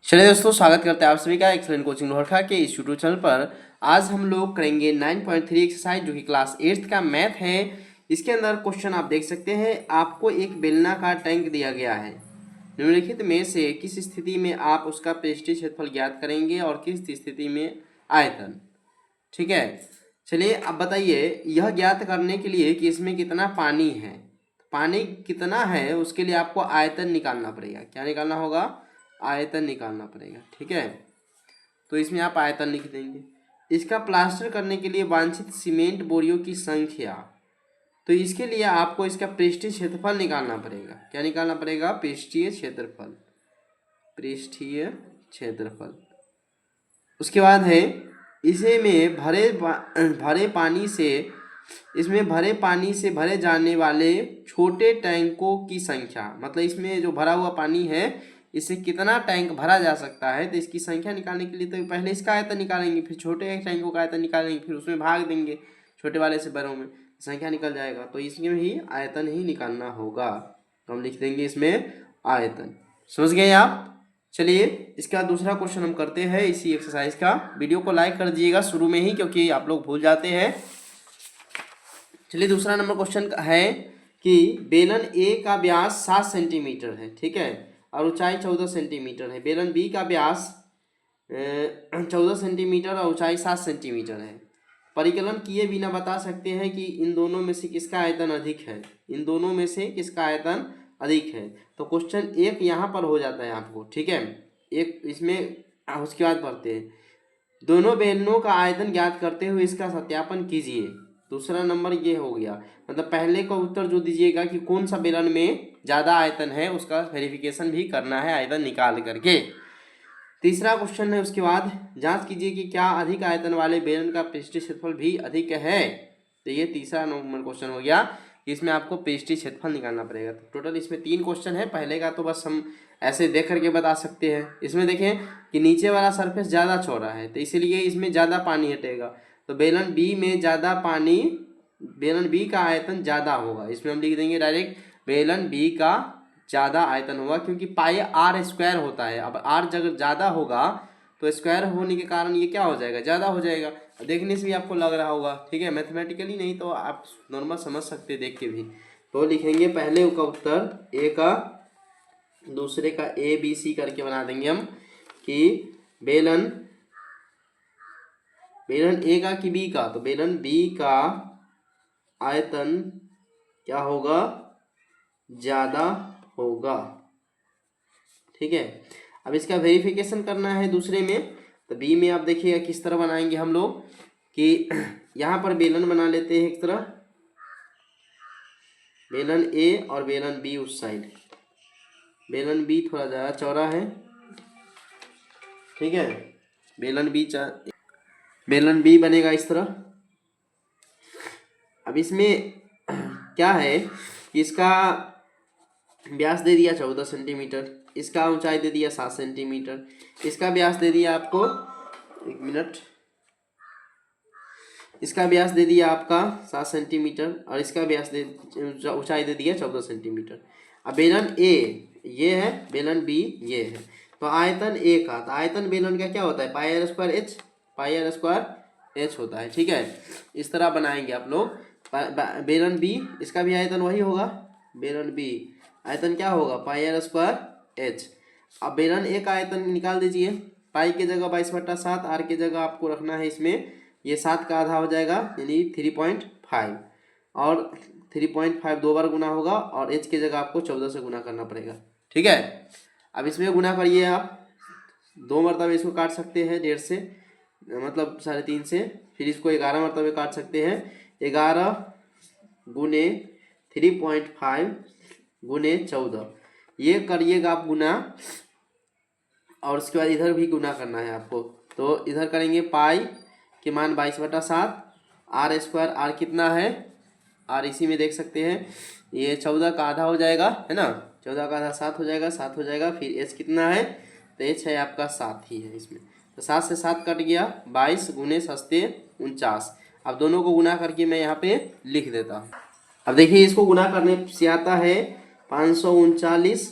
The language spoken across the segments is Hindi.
चलिए दोस्तों, स्वागत करते हैं आप सभी का एक्सलेंट कोचिंग लोहरखा के इस यूट्यूब चैनल पर। आज हम लोग करेंगे 9.3 एक्सरसाइज जो कि क्लास 8th का मैथ है। इसके अंदर क्वेश्चन आप देख सकते हैं। आपको एक बेलनाकार टैंक दिया गया है। निम्नलिखित में से किस स्थिति में आप उसका पृष्ठीय क्षेत्रफल ज्ञात करेंगे और किस स्थिति में आयतन। ठीक है, चलिए अब बताइए यह ज्ञात करने के लिए कि इसमें कितना पानी है। पानी कितना है उसके लिए आपको आयतन निकालना पड़ेगा। क्या निकालना होगा? आयतन निकालना पड़ेगा। ठीक है, तो इसमें आप आयतन लिख देंगे। इसका प्लास्टर करने के लिए वांछित सीमेंट बोरियों की संख्या, तो इसके लिए आपको इसका पृष्ठीय क्षेत्रफल निकालना पड़ेगा। क्या निकालना पड़ेगा? पृष्ठीय क्षेत्रफल। पृष्ठीय क्षेत्रफल। उसके बाद है इसे में भरे पानी से इसमें भरे पानी से भरे जाने वाले छोटे टैंकों की संख्या, मतलब इसमें जो भरा हुआ पानी है इससे कितना टैंक भरा जा सकता है, तो इसकी संख्या निकालने के लिए तो पहले इसका आयतन निकालेंगे, फिर छोटे टैंकों का आयतन निकालेंगे, फिर उसमें भाग देंगे छोटे वाले से बड़ों में, संख्या निकल जाएगा। तो इसमें ही आयतन ही निकालना होगा, तो हम लिख देंगे इसमें आयतन। समझ गए आप? चलिए इसका दूसरा क्वेश्चन हम करते हैं इसी एक्सरसाइज का। वीडियो को लाइक कर दीजिएगा शुरू में ही, क्योंकि आप लोग भूल जाते हैं। चलिए दूसरा नंबर क्वेश्चन है कि बेलन ए का व्यास 7 सेंटीमीटर है, ठीक है, और ऊंचाई 14 सेंटीमीटर है। बेलन बी का व्यास 14 सेंटीमीटर और ऊंचाई 7 सेंटीमीटर है। परिकलन किए बिना बता सकते हैं कि इन दोनों में से किसका आयतन अधिक है। इन दोनों में से किसका आयतन अधिक है। तो क्वेश्चन एक यहाँ पर हो जाता है आपको, ठीक है, एक इसमें। उसके बाद पढ़ते हैं दोनों बेलनों का आयतन ज्ञात करते हुए इसका सत्यापन कीजिए। दूसरा नंबर ये हो गया, मतलब पहले का उत्तर जो दीजिएगा कि कौन सा बेलन में ज़्यादा आयतन है उसका वेरिफिकेशन भी करना है आयतन निकाल करके। तीसरा क्वेश्चन है उसके बाद जांच कीजिए कि क्या अधिक आयतन वाले बेलन का पृष्ठीय क्षेत्रफल भी अधिक है। तो ये तीसरा नंबर क्वेश्चन हो गया, इसमें आपको पृष्ठीय क्षेत्रफल निकालना पड़ेगा। तो टोटल इसमें 3 क्वेश्चन है। पहले का तो बस हम ऐसे देख करके बता सकते हैं। इसमें देखें कि नीचे वाला सरफेस ज़्यादा चौड़ा है, तो इसीलिए इसमें ज़्यादा पानी हटेगा। तो बेलन बी में ज़्यादा पानी, बेलन बी का आयतन ज़्यादा होगा। इसमें हम लिख देंगे डायरेक्ट बेलन बी का ज़्यादा आयतन होगा, क्योंकि पाई आर स्क्वायर होता है। अब आर जब ज़्यादा होगा तो स्क्वायर होने के कारण ये क्या हो जाएगा? ज़्यादा हो जाएगा। देखने से भी आपको लग रहा होगा, ठीक है, मैथमेटिकली नहीं तो आप नॉर्मल समझ सकते देख के भी। तो लिखेंगे पहले का उत्तर ए का, दूसरे का ए बी सी करके बना देंगे हम कि बेलन ए का कि बी का। तो बेलन बी का आयतन क्या होगा? ज़्यादा होगा, ठीक है। अब इसका वेरिफिकेशन करना है दूसरे में। तो बी में आप देखिएगा किस तरह बनाएंगे हम लोग कि यहाँ पर बेलन बना लेते हैं एक तरह, बेलन ए और बेलन बी उस साइड। बेलन बी थोड़ा ज़्यादा चौड़ा है, ठीक है, बेलन बी बनेगा इस तरह। अब इसमें क्या है कि इसका व्यास दे दिया 14 सेंटीमीटर, इसका ऊंचाई दे दिया 7 सेंटीमीटर, इसका व्यास दे दिया आपको, एक मिनट, इसका व्यास दे दिया आपका 7 सेंटीमीटर और इसका व्यास ऊंचाई दे दिया 14 सेंटीमीटर। अब बेलन ए ये है, बेलन बी ये है। तो आयतन ए का, तो आयतन बेलन का क्या होता है? Pi r square h, pi r square h होता है, ठीक है। इस तरह बनाएंगे आप लोग। बेलन बी इसका भी आयतन वही होगा, बेलन बी आयतन क्या होगा? पाई आर स्क्वायर एच। अब बेलन ए का आयतन निकाल दीजिए। पाई की जगह 22/7, आर की जगह आपको रखना है इसमें ये 7 का आधा हो जाएगा, यानी 3.5, और 3.5 दो बार गुना होगा और एच की जगह आपको 14 से गुना करना पड़ेगा, ठीक है। अब इसमें गुना करिए आप, 2 मरतबे इसको काट सकते हैं 1.5 से, मतलब 3.5 से, फिर इसको 11 मरतबे काट सकते हैं। 11 गुने 3.5 गुने 14, ये करिएगा आप गुना, और उसके बाद इधर भी गुना करना है आपको। तो इधर करेंगे पाई के मान 22/7, आर स्क्वायर, आर कितना है? आर इसी में देख सकते हैं, ये 14 का आधा हो जाएगा, है ना, 14 का आधा 7 हो जाएगा, 7 हो जाएगा। फिर एच कितना है? तो एच है आपका 7 ही है इसमें। तो 7 से 7 कट गया, 22 गुने 7 49। अब दोनों को गुना करके मैं यहाँ पे लिख देता हूँ। अब देखिए इसको गुना करने से आता है 539।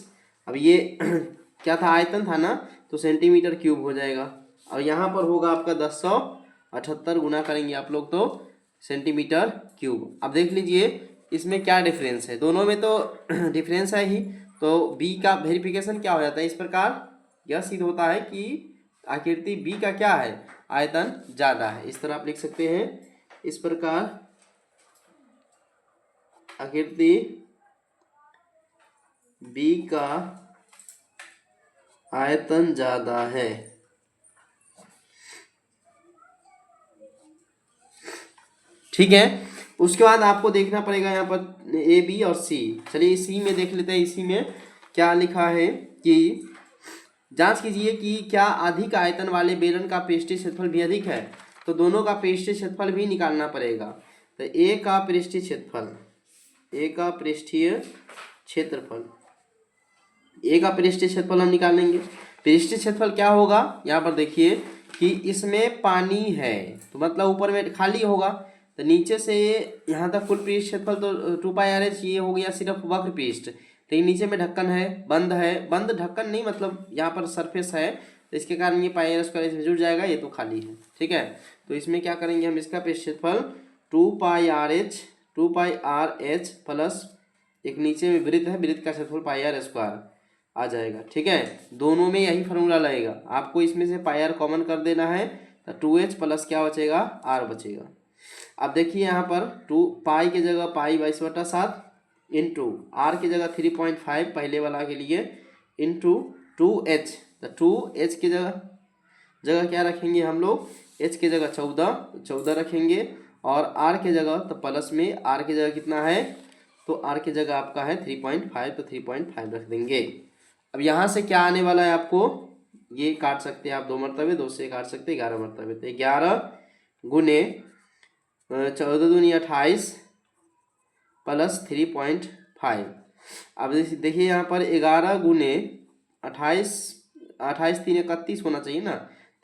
अब ये क्या था? आयतन था ना, तो सेंटीमीटर क्यूब हो जाएगा। और यहाँ पर होगा आपका 1078 गुना करेंगे आप लोग तो सेंटीमीटर क्यूब। अब देख लीजिए इसमें क्या डिफरेंस है, दोनों में तो डिफरेंस है ही, तो बी का वेरिफिकेशन क्या हो जाता है इस प्रकार, यह सिद्ध होता है कि आकृति बी का क्या है, आयतन ज़्यादा है। इस तरह आप लिख सकते हैं, इस प्रकार आकृति बी का आयतन ज़्यादा है। ठीक है, उसके बाद आपको देखना पड़ेगा यहाँ पर ए बी और सी। चलिए सी में देख लेते हैं, इसी में क्या लिखा है कि जांच कीजिए कि क्या अधिक आयतन वाले बेलन का पृष्ठीय क्षेत्रफल भी अधिक है। तो दोनों का पृष्ठीय क्षेत्रफल भी निकालना पड़ेगा। तो ए का पृष्ठीय क्षेत्रफल, ए का पृष्ठीय क्षेत्रफल, ए का पृष्ठीय क्षेत्रफल हम निकालेंगे। पृष्ठीय क्षेत्रफल क्या होगा, यहाँ पर देखिए कि इसमें पानी है तो मतलब ऊपर में खाली होगा, तो नीचे से यहाँ तक कुल पृष्ठ क्षेत्रफल तो 2πr/h ये हो गया सिर्फ वक्र पृष्ठ। लेकिन नीचे में ढक्कन है, बंद ढक्कन नहीं, मतलब यहाँ पर सरफेस है, तो इसके कारण ये πr² इसमें जुड़ जाएगा, ये तो खाली है। ठीक है, तो इसमें क्या करेंगे हम, इसका पृष्ठ क्षेत्रफल 2πr/h प्लस एक नीचे में वृत्त है, वृत्त का क्षेत्रफल πr² आ जाएगा। ठीक है, दोनों में यही फार्मूला लगेगा, आपको इसमें से πr कॉमन कर देना है, तो 2h प्लस क्या बचेगा, r बचेगा। अब देखिए यहाँ पर 2 पाई की जगह पाई 22/7 इंटू आर की जगह 3.5 पहले वाला के लिए इंटू 2h, तो 2h की जगह क्या रखेंगे हम लोग, h की जगह 14 रखेंगे, और r की जगह तो प्लस में r की जगह कितना है, तो r की जगह आपका है 3.5, तो 3.5 रख देंगे। अब यहाँ से क्या आने वाला है आपको, ये काट सकते हैं आप 2 मरतबे, 2 से काट सकते हैं 11 मरतबे, तो 11 गुने 14 दूनी 28 प्लस 3.5। अब देखिए यहाँ पर 11 गुने 28, 28 3 31 होना चाहिए ना,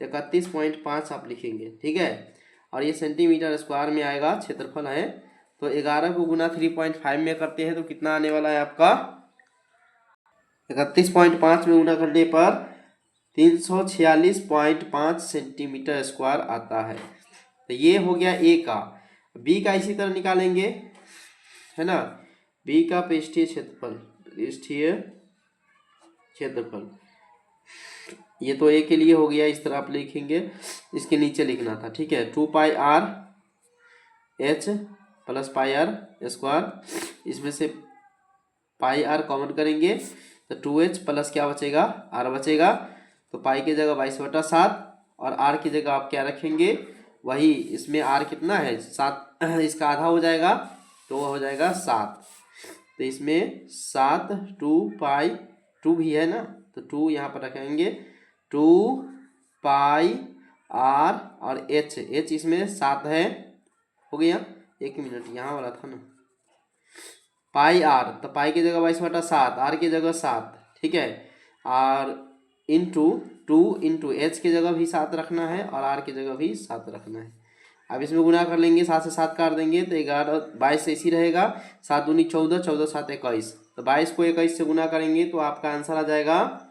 तो 31.5 आप लिखेंगे। ठीक है, और ये सेंटीमीटर स्क्वायर में आएगा, क्षेत्रफल है, तो 11 को गुना 3.5 में करते हैं तो कितना आने वाला है आपका, 31.5 में गुना करने पर 346.5 सेंटीमीटर स्क्वायर आता है। तो ये हो गया ए का। बी का इसी तरह निकालेंगे, है ना, बी का पृष्ठीय क्षेत्रफल ये तो ए के लिए हो गया, इस तरह आप लिखेंगे, इसके नीचे लिखना था। ठीक है, 2πr/h प्लस πr², इसमें से πr कॉमन करेंगे तो 2h प्लस क्या बचेगा, r बचेगा। तो पाई की जगह 22/7 और r की जगह आप क्या रखेंगे, वही, इसमें r कितना है 7, इसका आधा हो जाएगा तो वह हो जाएगा 7, तो इसमें 7 2 भी है ना, तो 2 यहाँ पर रखेंगे, 2πr और h इसमें 7 है, हो गया। 1 मिनट, यहाँ वाला था ना, πr, तो पाई की जगह 22/7, r की जगह 7, ठीक है, और इंटू 2 इंटू h की जगह भी 7 रखना है और r की जगह भी 7 रखना है। अब इसमें गुना कर लेंगे, 7 से 7 काट देंगे तो 11 22 से इसी रहेगा, 7 दूनी 14, 14 7 21, तो 22 को 21 से गुना करेंगे तो आपका आंसर आ जाएगा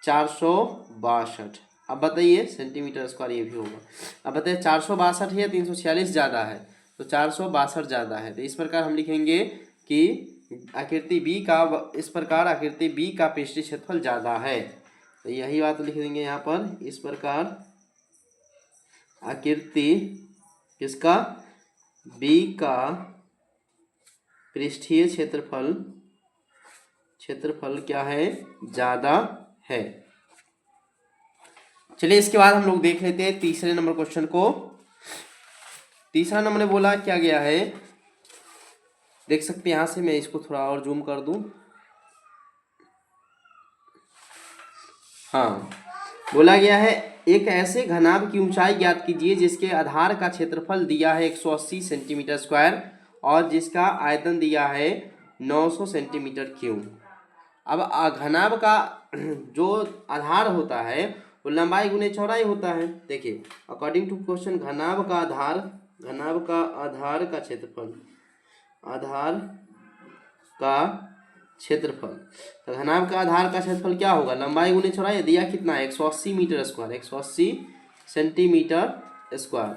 462। अब बताइए सेंटीमीटर स्क्वायर ये भी होगा। अब बताइए 462 है या 346 ज़्यादा है, तो 462 ज़्यादा है। तो इस प्रकार हम लिखेंगे कि आकृति बी का, इस प्रकार आकृति बी का पृष्ठीय क्षेत्रफल ज़्यादा है, तो यही बात लिख देंगे यहाँ पर। इस प्रकार आकृति किसका, बी का पृष्ठीय क्षेत्रफल क्या है, ज़्यादा है। चलिए इसके बाद हम लोग देख लेते हैं तीसरे नंबर क्वेश्चन को। तीसरा नंबर ने बोला क्या गया है, देख सकते हैं, यहाँ से मैं इसको थोड़ा और जूम कर दूं। हाँ, बोला गया है एक ऐसे घनाभ की ऊंचाई ज्ञात कीजिए जिसके आधार का क्षेत्रफल दिया है 180 सेंटीमीटर स्क्वायर और जिसका आयतन दिया है 900 सेंटीमीटर क्यूब। अब घनाभ का जो आधार होता है वो लंबाई गुने चौड़ाई होता है। देखिए अकॉर्डिंग टू क्वेश्चन, घनाभ का आधार का क्षेत्रफल, आधार का क्षेत्रफल। तो घनाभ का आधार का क्षेत्रफल क्या होगा, लंबाई गुने चौड़ाई, दिया कितना है 180 मीटर स्क्वायर, 180 सेंटीमीटर स्क्वायर।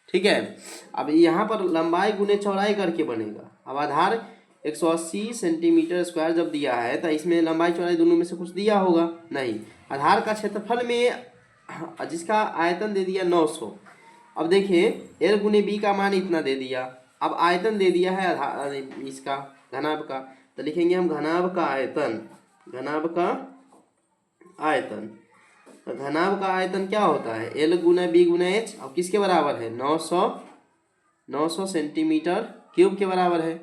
ठीक है, अब यहाँ पर लंबाई गुने चौड़ाई करके बनेगा। अब आधार 180 सेंटीमीटर स्क्वायर जब दिया है तो इसमें लंबाई चौड़ाई दोनों में से कुछ दिया होगा नहीं। आधार का क्षेत्रफल में जिसका आयतन दे दिया 900। अब देखिए एल गुने बी का मान इतना दे दिया, अब आयतन दे दिया है आधार इसका घनाभ का, तो लिखेंगे हम घनाभ का आयतन, घनाभ का आयतन। तो घनाभ का आयतन क्या होता है, एल गुना बी गुना एच, अब किसके बराबर है 900 सेंटीमीटर क्यूब के बराबर है।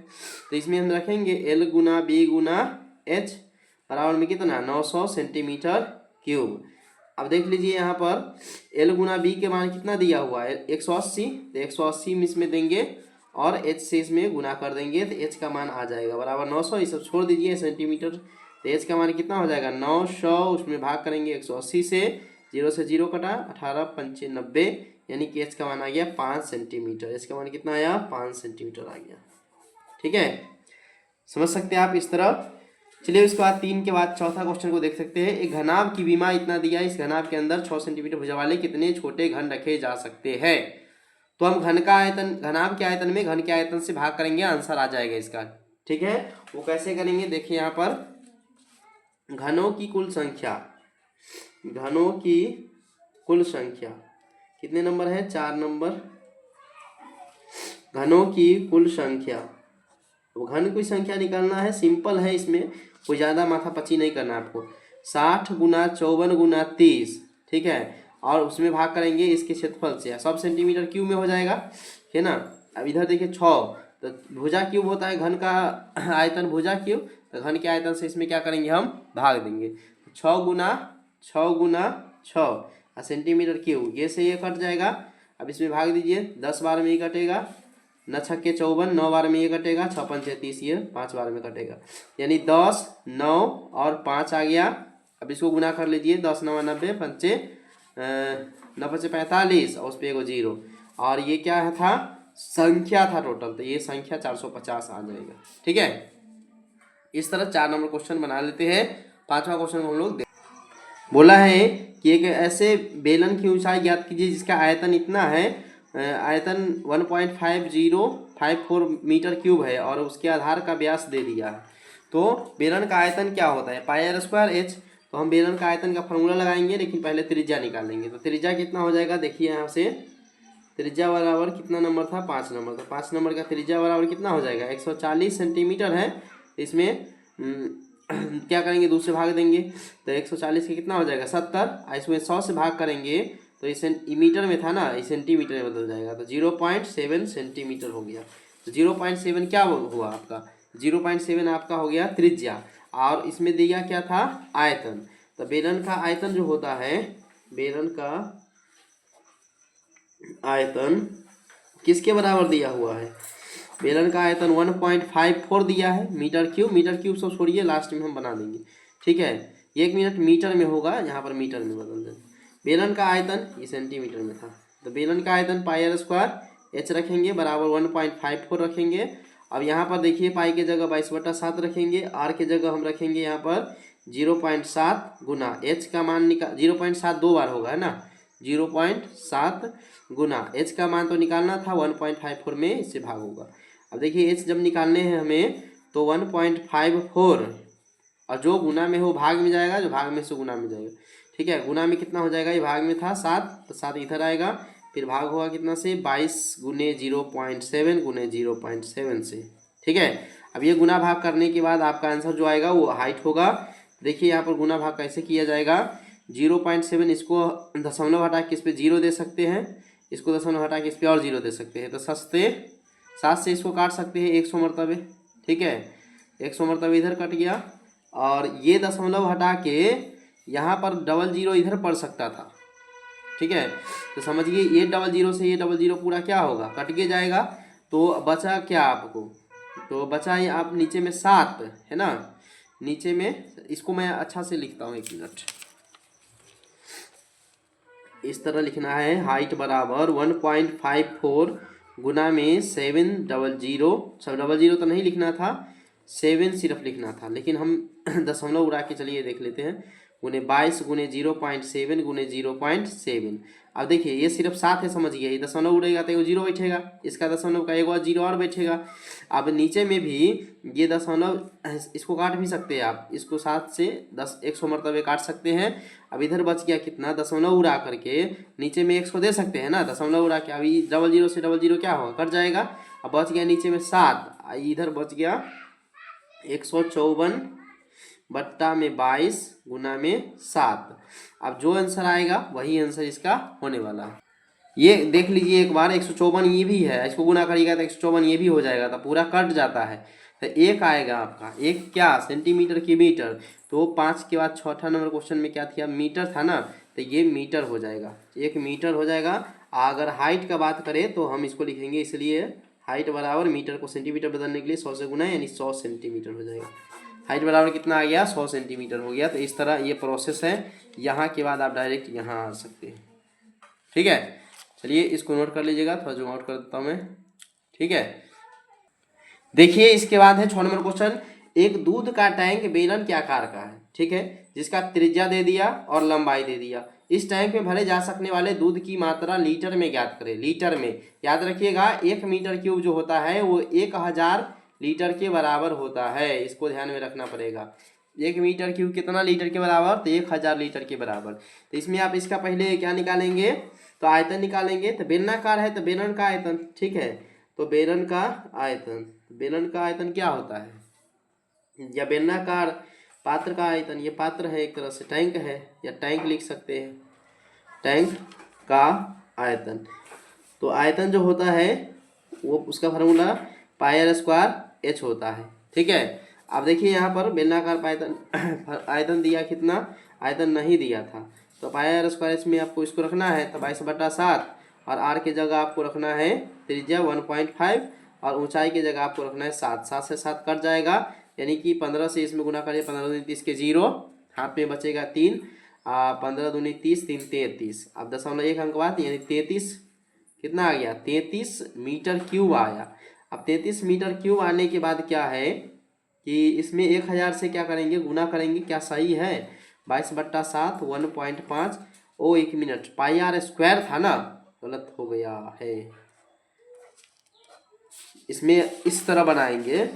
तो इसमें हम रखेंगे एल गुना बी गुना एच बराबर में कितना 900 सेंटीमीटर क्यूब। अब देख लीजिए यहाँ पर एल गुना बी के मान कितना दिया हुआ है 180, तो 180 में इसमें देंगे और एच से इसमें गुना कर देंगे तो एच का मान आ जाएगा बराबर 900। ये सब छोड़ दीजिए सेंटीमीटर, तो एच का मान कितना हो जाएगा 900, उसमें भाग करेंगे 180 से, 0 से 0 कटा, 18 पंचे 90, यानी कि एच का मान आ गया 5 सेंटीमीटर। एच का मान कितना आया 5 सेंटीमीटर आ गया। ठीक है, समझ सकते हैं आप इस तरह। चलिए उसके बाद 3 के बाद चौथा क्वेश्चन को देख सकते हैं। एक घनाभ की विमा इतना दिया, इस घनाभ के अंदर 6 सेंटीमीटर भुजा वाले कितने छोटे घन रखे जा सकते हैं। तो हम घन का आयतन, घनाभ के आयतन में घन के आयतन से भाग करेंगे, आंसर आ जाएगा इसका। ठीक है, वो कैसे करेंगे देखिए यहाँ पर घनों की कुल संख्या, घनों की कुल संख्या कितने नंबर है 4 नंबर, घनों की कुल संख्या। तो घन की संख्या निकालना है, सिंपल है, इसमें कोई ज़्यादा माथापच्ची नहीं करना आपको। 60 गुना 54 गुना 30, ठीक है, और उसमें भाग करेंगे इसके क्षेत्रफल से, सब सेंटीमीटर क्यूब में हो जाएगा, है ना। अब इधर देखिए 6, तो भुजा क्यूब होता है घन का आयतन, भुजा क्यूब, तो घन के आयतन से इसमें क्या करेंगे हम भाग देंगे। 6 गुना 6 और सेंटीमीटर क्यूब, ये से ये कट जाएगा। अब इसमें भाग दीजिए, 10 बार में ही कटेगा, 9 छक्के 54, 9 बार में ये कटेगा, 6 पंचे 30, ये 5 बार में कटेगा, यानी 10 9 और 5 आ गया। अब इसको गुना कर लीजिए, 10 9 90, पंचे 9 पंचे 45 और उस पर एगो 0, और ये क्या है था संख्या था टोटल, तो ये संख्या 450 आ जाएगा। ठीक है, इस तरह 4 नंबर क्वेश्चन बना लेते हैं। 5वां क्वेश्चन हम लोग बोला है कि एक ऐसे बेलन की ऊंचाई ज्ञात कीजिए जिसका आयतन इतना है, आयतन 1.5054 मीटर क्यूब है और उसके आधार का व्यास दे दिया है। तो बेलन का आयतन क्या होता है पाई आर स्क्वायर एच। तो हम बेलन का आयतन का फॉर्मूला लगाएंगे, लेकिन पहले त्रिज्या निकालेंगे। तो त्रिज्या कितना हो जाएगा देखिए, यहाँ से त्रिज्या बराबर कितना नंबर था 5 नंबर, तो 5 नंबर का त्रिज्या बराबर कितना हो जाएगा 140 सेंटीमीटर है। इसमें क्या करेंगे, 2 से भाग देंगे, तो 140 के कितना हो जाएगा 70, इसमें 100 से भाग करेंगे तो इस मीटर में था ना, इस सेंटीमीटर में बदल जाएगा, तो 0.7 सेंटीमीटर हो गया। तो 0.7 क्या हुआ आपका, 0.7 आपका हो गया त्रिज्या, और इसमें दिया क्या था आयतन। तो बेलन का आयतन जो होता है, बेलन का आयतन किसके बराबर दिया हुआ है, बेलन का आयतन 1.54 दिया है मीटर क्यूब। मीटर क्यूब सब छोड़िए, लास्ट में हम बना देंगे। ठीक है, 1 मिनट मीटर में होगा, यहाँ पर मीटर में बदल देंगे। बेलन का आयतन ये सेंटीमीटर में था, तो बेलन का आयतन पाई आर स्क्वायर एच रखेंगे बराबर 1.54 रखेंगे। अब यहाँ पर देखिए पाई के जगह 22/7 रखेंगे, आर के जगह हम रखेंगे यहाँ पर 0.7 गुना एच का मान निकाल, 0.7 2 बार होगा है ना, 0.7 गुना एच का मान तो निकालना था 1.54 में, इससे भाग होगा। अब देखिए एच जब निकालने हैं हमें तो 1.54, और जो गुना में हो भाग में जाएगा, जो भाग में से गुना में जाएगा। ठीक है, गुना में कितना हो जाएगा, ये भाग में था 7, तो 7 इधर आएगा, फिर भाग होगा कितना से 22 गुने 0.7 गुने 0.7 से। ठीक है, अब ये गुना भाग करने के बाद आपका आंसर जो आएगा वो हाइट होगा। देखिए यहाँ पर गुना भाग कैसे किया जाएगा, 0.7 इसको दशमलव हटा के इस पर 0 दे सकते हैं, इसको दशमलव हटा के इस पर और 0 दे सकते हैं, तो 7 से इसको काट सकते हैं 100 मरतबे। ठीक है, 100 मरतबे इधर कट गया, और ये दशमलव हटा के यहाँ पर 00 इधर पड़ सकता था। ठीक है, तो समझिए ये 00 से ये 00 पूरा क्या होगा कट के जाएगा, तो बचा क्या आपको, तो बचा ये आप नीचे में 7 है ना, नीचे में इसको मैं अच्छा से लिखता हूँ, 1 मिनट, इस तरह लिखना है, हाइट बराबर 1.54 गुना में 700, सब 00 तो नहीं लिखना था, 7 सिर्फ लिखना था, लेकिन हम दशमलव उड़ा के चलिए देख लेते हैं। गुने 22 गुने 0.7 गुने 0.7। अब देखिए ये सिर्फ 7 है, समझ गया, ये दशमलव उड़ेगा तो एगो जीरो बैठेगा, इसका दशमलव का एगो जीरो और बैठेगा। अब नीचे में भी ये दशमलव, इसको काट भी सकते हैं आप, इसको 7 से 10 100 मरतबे काट सकते हैं। अब इधर बच गया कितना, दशमलव उड़ा करके नीचे में 100 दे सकते हैं ना, दशमलव उड़ा के। अभी डबल जीरो से डबल जीरो क्या होगा, कट जाएगा। अब बच गया नीचे में 7, इधर बच गया 154 बट्टा में 22 गुना में 7। अब जो आंसर आएगा वही आंसर इसका होने वाला है। ये देख लीजिए एक बार, 154 ये भी है, इसको गुना करिएगा तो 154 ये भी हो जाएगा, तो पूरा कट जाता है। तो एक आएगा आपका, एक क्या, सेंटीमीटर की मीटर। तो 5 के बाद चौथा नंबर क्वेश्चन में क्या था, मीटर था ना, तो ये मीटर हो जाएगा, 1 मीटर हो जाएगा। अगर हाइट का बात करें तो हम इसको लिखेंगे, इसलिए हाइट बराबर मीटर को सेंटीमीटर बदलने के लिए 100 से गुना, यानी 100 सेंटीमीटर हो जाएगा। हाइट बराबर कितना आ गया, 100 सेंटीमीटर हो गया। तो इस तरह ये प्रोसेस है। यहाँ के बाद आप डायरेक्ट यहाँ आ सकते हैं। ठीक है, चलिए इसको नोट कर लीजिएगा, थोड़ा जूम आउट कर देता हूँ मैं। ठीक है, देखिए इसके बाद है 6 नंबर क्वेश्चन। एक दूध का टैंक बेलन के आकार का है, ठीक है, जिसका त्रिज्या दे दिया और लंबाई दे दिया। इस टैंक में भरे जा सकने वाले दूध की मात्रा लीटर में ज्ञात करें। लीटर में याद रखिएगा, 1 मीटर क्यूब जो होता है वो 1000 लीटर के बराबर होता है, इसको ध्यान में रखना पड़ेगा। 1 मीटर क्यूब कितना लीटर के बराबर, तो 1000 लीटर के बराबर। तो इसमें आप इसका पहले क्या निकालेंगे, तो आयतन निकालेंगे। तो बेलनाकार है तो बेलन का आयतन, ठीक है, तो बेलन का आयतन, बेलन का आयतन क्या होता है, या बेलनाकार पात्र का आयतन, ये पात्र है एक तरह से, टैंक है, या टैंक लिख सकते हैं, टैंक का आयतन। तो आयतन जो होता है वो उसका formula pi r square h होता है। ठीक है, अब देखिए यहाँ पर बेलनाकार आयतन आयतन दिया कितना, आयतन नहीं दिया था, तो पाई आर स्क्वायर एच में आपको इसको रखना है, तो 22/7, और आर की जगह आपको रखना है त्रिज्या 1.5, और ऊंचाई की जगह आपको रखना है 7। 7 से 7 कट जाएगा, यानी कि 15 से इसमें गुना करिए, 15 दूनी 30 के 0, हाथ में बचेगा 3, 15 दूनी 30, 3 33। अब 0.1 अंक बाद, यानी 33 कितना आ गया, 33 मीटर क्यूब आया। अब 33 मीटर क्यूब आने के बाद क्या है कि इसमें 1000 से क्या करेंगे, गुना करेंगे, क्या सही है, 22/7 1.5 ओ 1 मिनट, पाई आर स्क्वायर था ना, गलत हो गया है। इसमें इस तरह बनाएंगे,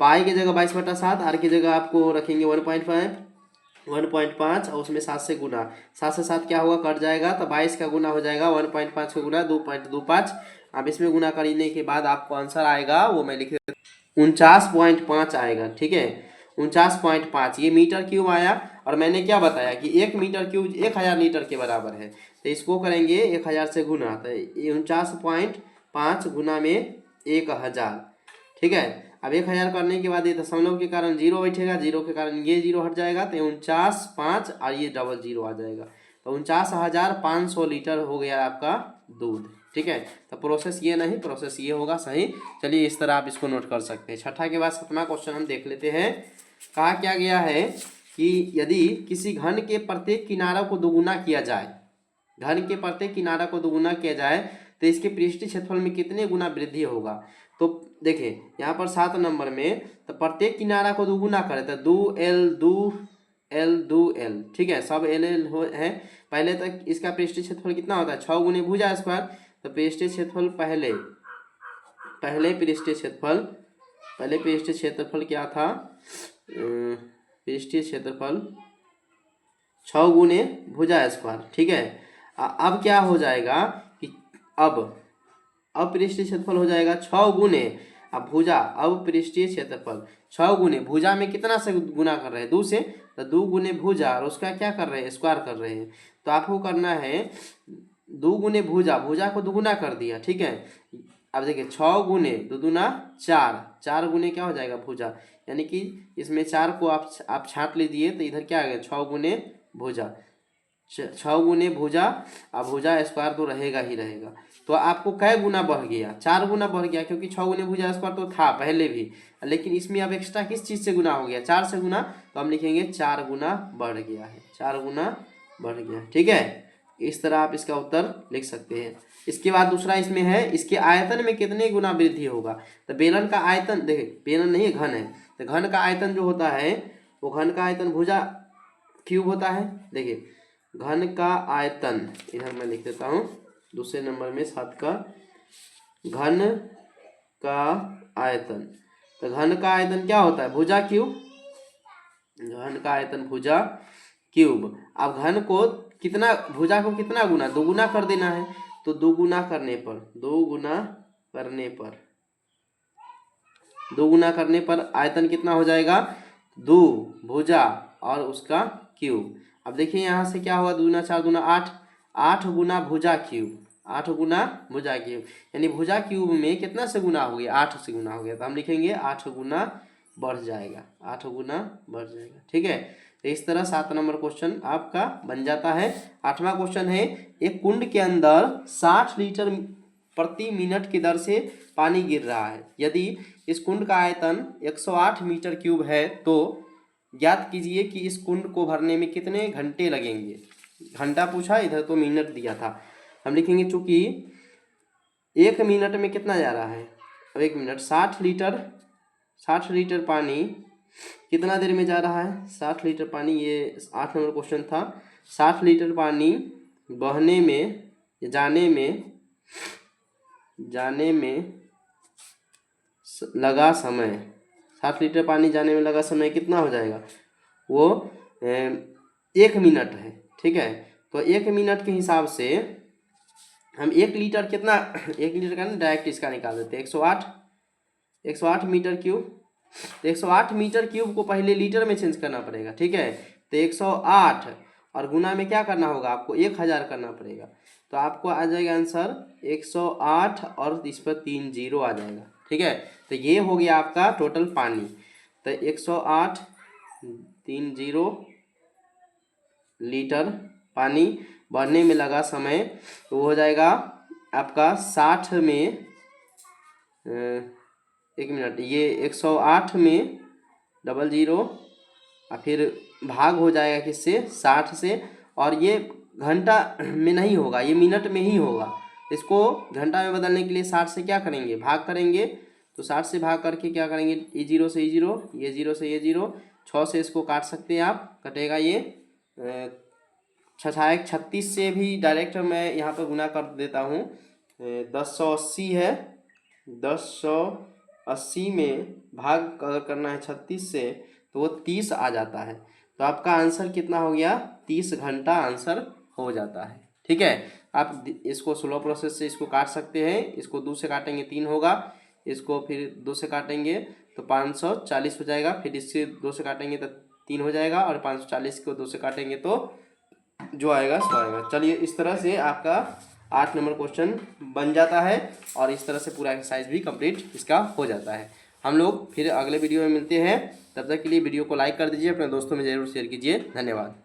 पाई की जगह 22/7, आर की जगह आपको रखेंगे 1.5 और उसमें 7 से गुना, 7 से 7 क्या होगा, कट जाएगा, तो 22 का गुना हो जाएगा 1.5 का गुना 2.25। अब इसमें गुना करने के बाद आपको आंसर आएगा, वो मैं लिख देता हूँ, 49.5 आएगा। ठीक है, 49.5 ये मीटर क्यूब आया। और मैंने क्या बताया कि 1 मीटर क्यूब 1000 लीटर के बराबर है, तो इसको करेंगे 1000 से गुना, तो 49.5 गुना में 1000। ठीक है, अब 1000 करने के बाद ये दशमलव के कारण 0 बैठेगा, 0 के कारण ये 0 हट जाएगा, तो 49.5 और ये डबल 0 आ जाएगा, तो 49,500 लीटर हो गया आपका दूध। ठीक है, तो प्रोसेस ये नहीं, प्रोसेस ये होगा सही। चलिए इस तरह आप इसको नोट कर सकते हैं। छठा के बाद 7वां क्वेश्चन हम देख लेते हैं। कहा क्या गया है कि यदि किसी घन के प्रत्येक किनारा को दोगुना किया जाए, घन के प्रत्येक किनारा को दोगुना किया जाए तो इसके पृष्ठीय क्षेत्रफल में कितने गुना वृद्धि होगा। तो देखिए यहाँ पर 7 नंबर में, तो प्रत्येक किनारा को दोगुना करें तो 2L, ठीक है, सब L है। पहले तक इसका पृष्ठीय क्षेत्रफल कितना होता है, 6 गुने भुजा स्क्वायर, तो पृष्ठीय क्षेत्रफल पहले पृष्ठीय क्षेत्रफल क्या था, पृष्ठीय क्षेत्रफल 6 गुने भुजा स्क्वायर। ठीक है, अब क्या हो जाएगा कि अब पृष्ठीय क्षेत्रफल हो जाएगा 6 गुने, अब भुजा, अब पृष्ठीय क्षेत्रफल 6 गुने, भुजा में कितना से गुना कर रहे हैं, 2 से, तो 2 गुने भुजा, और उसका क्या कर रहे हैं, स्क्वायर कर रहे हैं। तो आपको करना है 2 गुने भुजा, भुजा को दुगुना कर दिया। ठीक है, अब देखिए 6 गुने 2 दूना 4, 4 गुने क्या हो जाएगा भुजा, यानी कि इसमें 4 को आप छांट लीजिए, तो इधर क्या आ गया 6 गुने भुजा, 6 गुने भुजा, अब भुजा स्क्वायर तो रहेगा ही रहेगा। तो आपको कै गुना बढ़ गया, 4 गुना बढ़ गया, क्योंकि 6 गुने भुजा स्क्वायर तो था पहले भी, लेकिन इसमें अब एक्स्ट्रा किस चीज़ से गुना हो गया, 4 से गुना, तो हम लिखेंगे 4 गुना बढ़ गया है, 4 गुना बढ़ गया। ठीक है, इस तरह आप इसका उत्तर लिख सकते हैं। इसके बाद दूसरा इसमें है, इसके आयतन में कितने गुना वृद्धि होगा। तो बेलन का आयतन, देखिए बेलन नहीं है, घन है, तो घन का आयतन जो होता है वो घन का आयतन भुजा क्यूब होता है। देखिए घन का आयतन, इधर मैं लिख देता हूँ दूसरे नंबर में 7 का, घन का आयतन। तो घन का आयतन क्या होता है, भुजा क्यूब, घन का आयतन भुजा क्यूब। अब घन को कितना, भुजा को कितना गुना, दोगुना कर देना है। तो दोगुना करने पर आयतन कितना हो जाएगा, 2 भुजा और उसका क्यूब। अब देखिए यहाँ से क्या होगा, 2 दूना 4 दूना 8, 8 गुना भुजा क्यूब, 8 गुना भुजा क्यूब, यानी भुजा क्यूब में कितना से गुना हो गया, 8 से गुना हो गया। तो हम लिखेंगे 8 गुना बढ़ जाएगा, 8 गुना बढ़ जाएगा। ठीक है, तो इस तरह 7 नंबर क्वेश्चन आपका बन जाता है। 8वां क्वेश्चन है, एक कुंड के अंदर 60 लीटर प्रति मिनट की दर से पानी गिर रहा है। यदि इस कुंड का आयतन 108 मीटर क्यूब है तो ज्ञात कीजिए कि इस कुंड को भरने में कितने घंटे लगेंगे। घंटा पूछा, इधर तो मिनट दिया था। हम लिखेंगे चूंकि 1 मिनट में कितना जा रहा है, अब 1 मिनट 60 लीटर पानी कितना देर में जा रहा है, 60 लीटर पानी, ये 8 नंबर क्वेश्चन था। 60 लीटर पानी बहने में, जाने में लगा समय, 60 लीटर पानी जाने में लगा समय कितना हो जाएगा, वो 1 मिनट है। ठीक है, तो 1 मिनट के हिसाब से हम 1 लीटर कितना, 1 लीटर का ना डायरेक्ट इसका निकाल देते हैं, 108 मीटर क्यूब। तो 108 मीटर क्यूब को पहले लीटर में चेंज करना पड़ेगा। ठीक है, तो 108 और गुना में क्या करना होगा, आपको 1000 करना पड़ेगा। तो आपको आ जाएगा आंसर 108 और इस पर 3 जीरो आ जाएगा। ठीक है, तो ये हो गया आपका टोटल पानी। तो 108 3 जीरो लीटर पानी बढ़ने में लगा समय, तो वो हो जाएगा आपका 60 में 1 मिनट, ये 108 में 00 और फिर भाग हो जाएगा किससे, 60 से। और ये घंटा में नहीं होगा, ये मिनट में ही होगा। इसको घंटा में बदलने के लिए 60 से क्या करेंगे, भाग करेंगे। तो 60 से भाग करके क्या करेंगे, ये 0 से ये 0, ये 0 से ये 0, 6 से इसको काट सकते हैं आप, कटेगा ये 6 36 से भी डायरेक्ट मैं यहाँ पर गुना कर देता हूँ। 1080 है, 1080 में भाग अगर करना है 36 से तो वो 30 आ जाता है। तो आपका आंसर कितना हो गया, 30 घंटा आंसर हो जाता है। ठीक है, आप इसको स्लो प्रोसेस से इसको काट सकते हैं। इसको 2 से काटेंगे 3 होगा, इसको फिर 2 से काटेंगे तो 540 हो जाएगा, फिर इससे 2 से काटेंगे तो 3 हो जाएगा, और 540 को 2 से काटेंगे तो जो आएगा सो आएगा। चलिए, इस तरह से आपका 8 नंबर क्वेश्चन बन जाता है और इस तरह से पूरा एक्सरसाइज भी कंप्लीट इसका हो जाता है। हम लोग फिर अगले वीडियो में मिलते हैं, तब तक के लिए वीडियो को लाइक कर दीजिए, अपने दोस्तों में ज़रूर शेयर कीजिए। धन्यवाद।